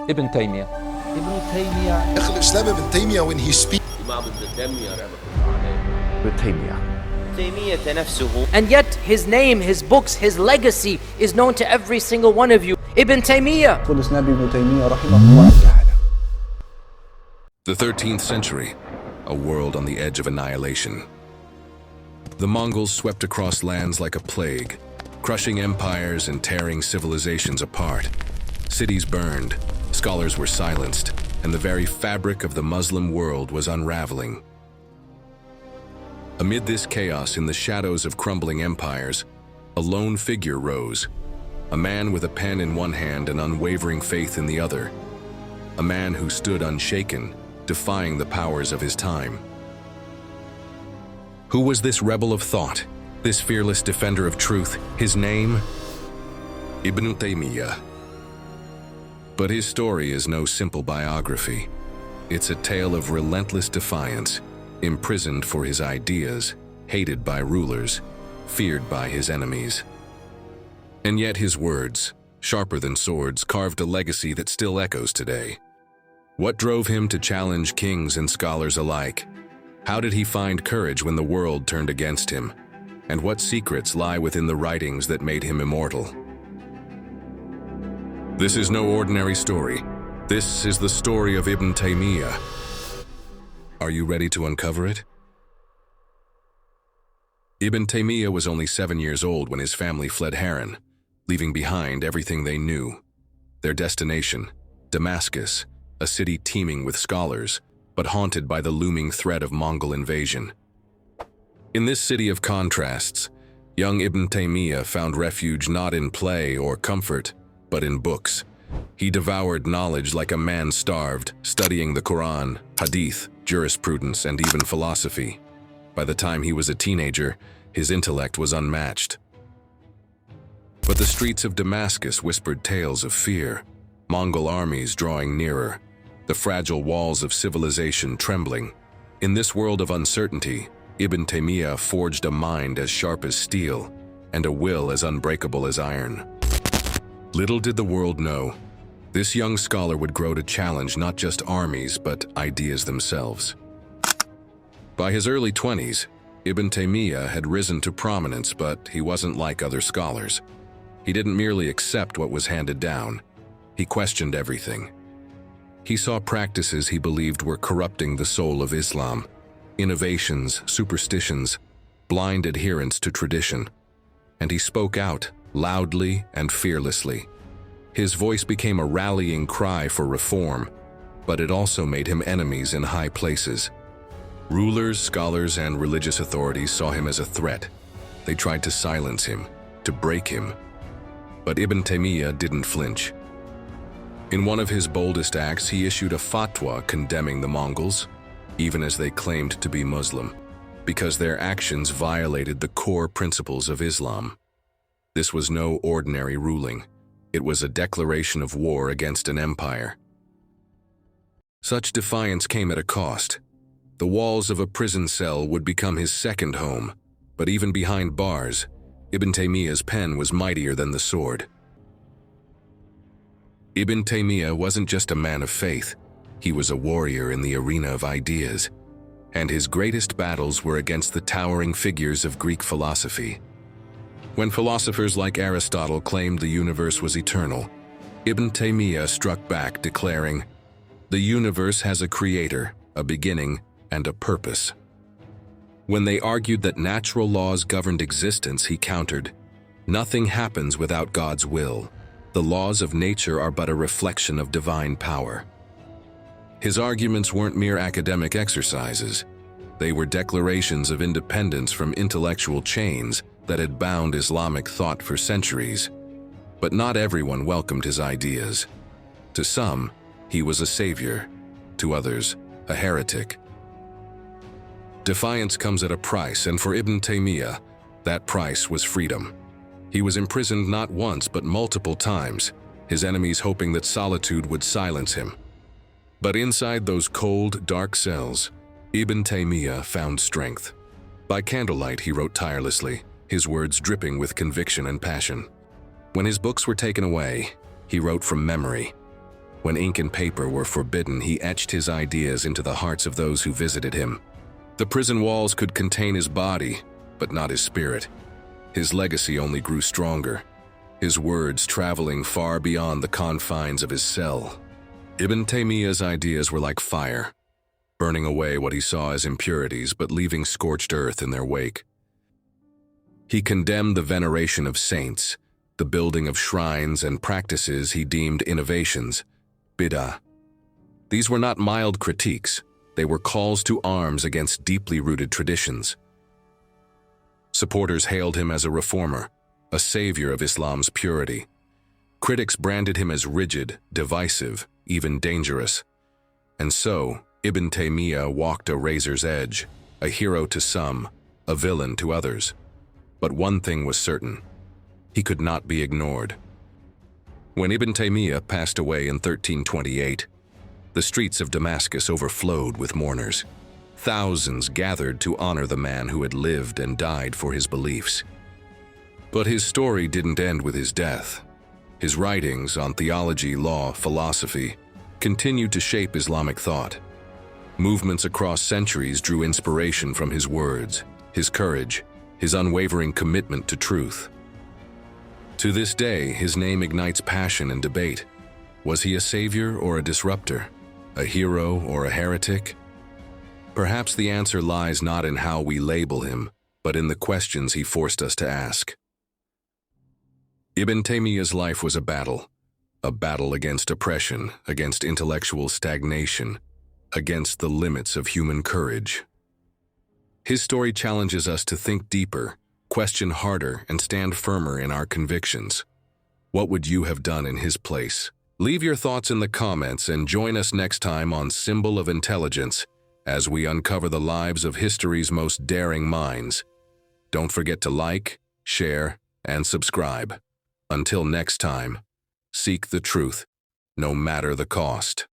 Ibn Taymiyyah. Ibn Taymiyyah. Islam Ibn Taymiyyah when he speaks. Ibn Taymiyyah. And yet his name, his books, his legacy is known to every single one of you. Ibn Taymiyyah. The 13th century, a world on the edge of annihilation. The Mongols swept across lands like a plague, crushing empires and tearing civilizations apart. Cities burned, scholars were silenced, and the very fabric of the Muslim world was unraveling. Amid this chaos, in the shadows of crumbling empires, a lone figure rose, a man with a pen in one hand and unwavering faith in the other, a man who stood unshaken, defying the powers of his time. Who was this rebel of thought, this fearless defender of truth? His name? Ibn Taymiyyah. But his story is no simple biography. It's a tale of relentless defiance, imprisoned for his ideas, hated by rulers, feared by his enemies. And yet his words, sharper than swords, carved a legacy that still echoes today. What drove him to challenge kings and scholars alike? How did he find courage when the world turned against him? And what secrets lie within the writings that made him immortal? This is no ordinary story. This is the story of Ibn Taymiyyah. Are you ready to uncover it? Ibn Taymiyyah was only 7 years old when his family fled Haran, leaving behind everything they knew. Their destination, Damascus, a city teeming with scholars, but haunted by the looming threat of Mongol invasion. In this city of contrasts, young Ibn Taymiyyah found refuge not in play or comfort, but in books. He devoured knowledge like a man starved, studying the Quran, hadith, jurisprudence, and even philosophy. By the time he was a teenager, his intellect was unmatched. But the streets of Damascus whispered tales of fear, Mongol armies drawing nearer, the fragile walls of civilization trembling. In this world of uncertainty, Ibn Taymiyyah forged a mind as sharp as steel and a will as unbreakable as iron. Little did the world know, this young scholar would grow to challenge not just armies but ideas themselves. By his early 20s, Ibn Taymiyyah had risen to prominence, but he wasn't like other scholars. He didn't merely accept what was handed down, he questioned everything. He saw practices he believed were corrupting the soul of Islam, innovations, superstitions, blind adherence to tradition. And he spoke out, loudly and fearlessly. His voice became a rallying cry for reform, but it also made him enemies in high places. Rulers, scholars, and religious authorities saw him as a threat. They tried to silence him, to break him. But Ibn Taymiyyah didn't flinch. In one of his boldest acts, he issued a fatwa condemning the Mongols, even as they claimed to be Muslim, because their actions violated the core principles of Islam. This was no ordinary ruling. It was a declaration of war against an empire. Such defiance came at a cost. The walls of a prison cell would become his second home, but even behind bars, Ibn Taymiyyah's pen was mightier than the sword. Ibn Taymiyyah wasn't just a man of faith, he was a warrior in the arena of ideas, and his greatest battles were against the towering figures of Greek philosophy. When philosophers like Aristotle claimed the universe was eternal, Ibn Taymiyyah struck back, declaring, "The universe has a creator, a beginning, and a purpose." When they argued that natural laws governed existence, he countered, "Nothing happens without God's will. The laws of nature are but a reflection of divine power." His arguments weren't mere academic exercises. They were declarations of independence from intellectual chains that had bound Islamic thought for centuries. But not everyone welcomed his ideas. To some, he was a savior. To others, a heretic. Defiance comes at a price, and for Ibn Taymiyyah, that price was freedom. He was imprisoned not once but multiple times, his enemies hoping that solitude would silence him. But inside those cold, dark cells, Ibn Taymiyyah found strength. By candlelight, he wrote tirelessly, his words dripping with conviction and passion. When his books were taken away, he wrote from memory. When ink and paper were forbidden, he etched his ideas into the hearts of those who visited him. The prison walls could contain his body, but not his spirit. His legacy only grew stronger, his words traveling far beyond the confines of his cell. Ibn Taymiyyah's ideas were like fire, burning away what he saw as impurities but leaving scorched earth in their wake. He condemned the veneration of saints, the building of shrines and practices he deemed innovations, bid'ah. These were not mild critiques, they were calls to arms against deeply rooted traditions. Supporters hailed him as a reformer, a savior of Islam's purity. Critics branded him as rigid, divisive, even dangerous. And so, Ibn Taymiyyah walked a razor's edge, a hero to some, a villain to others. But one thing was certain: he could not be ignored. When Ibn Taymiyyah passed away in 1328, the streets of Damascus overflowed with mourners. Thousands gathered to honor the man who had lived and died for his beliefs. But his story didn't end with his death. His writings on theology, law, philosophy continued to shape Islamic thought. Movements across centuries drew inspiration from his words, his courage, his unwavering commitment to truth. To this day, his name ignites passion and debate. Was he a savior or a disruptor? A hero or a heretic? Perhaps the answer lies not in how we label him, but in the questions he forced us to ask. Ibn Taymiyyah's life was a battle against oppression, against intellectual stagnation, against the limits of human courage. His story challenges us to think deeper, question harder, and stand firmer in our convictions. What would you have done in his place? Leave your thoughts in the comments and join us next time on Symbol of Intelligence as we uncover the lives of history's most daring minds. Don't forget to like, share, and subscribe. Until next time, seek the truth, no matter the cost.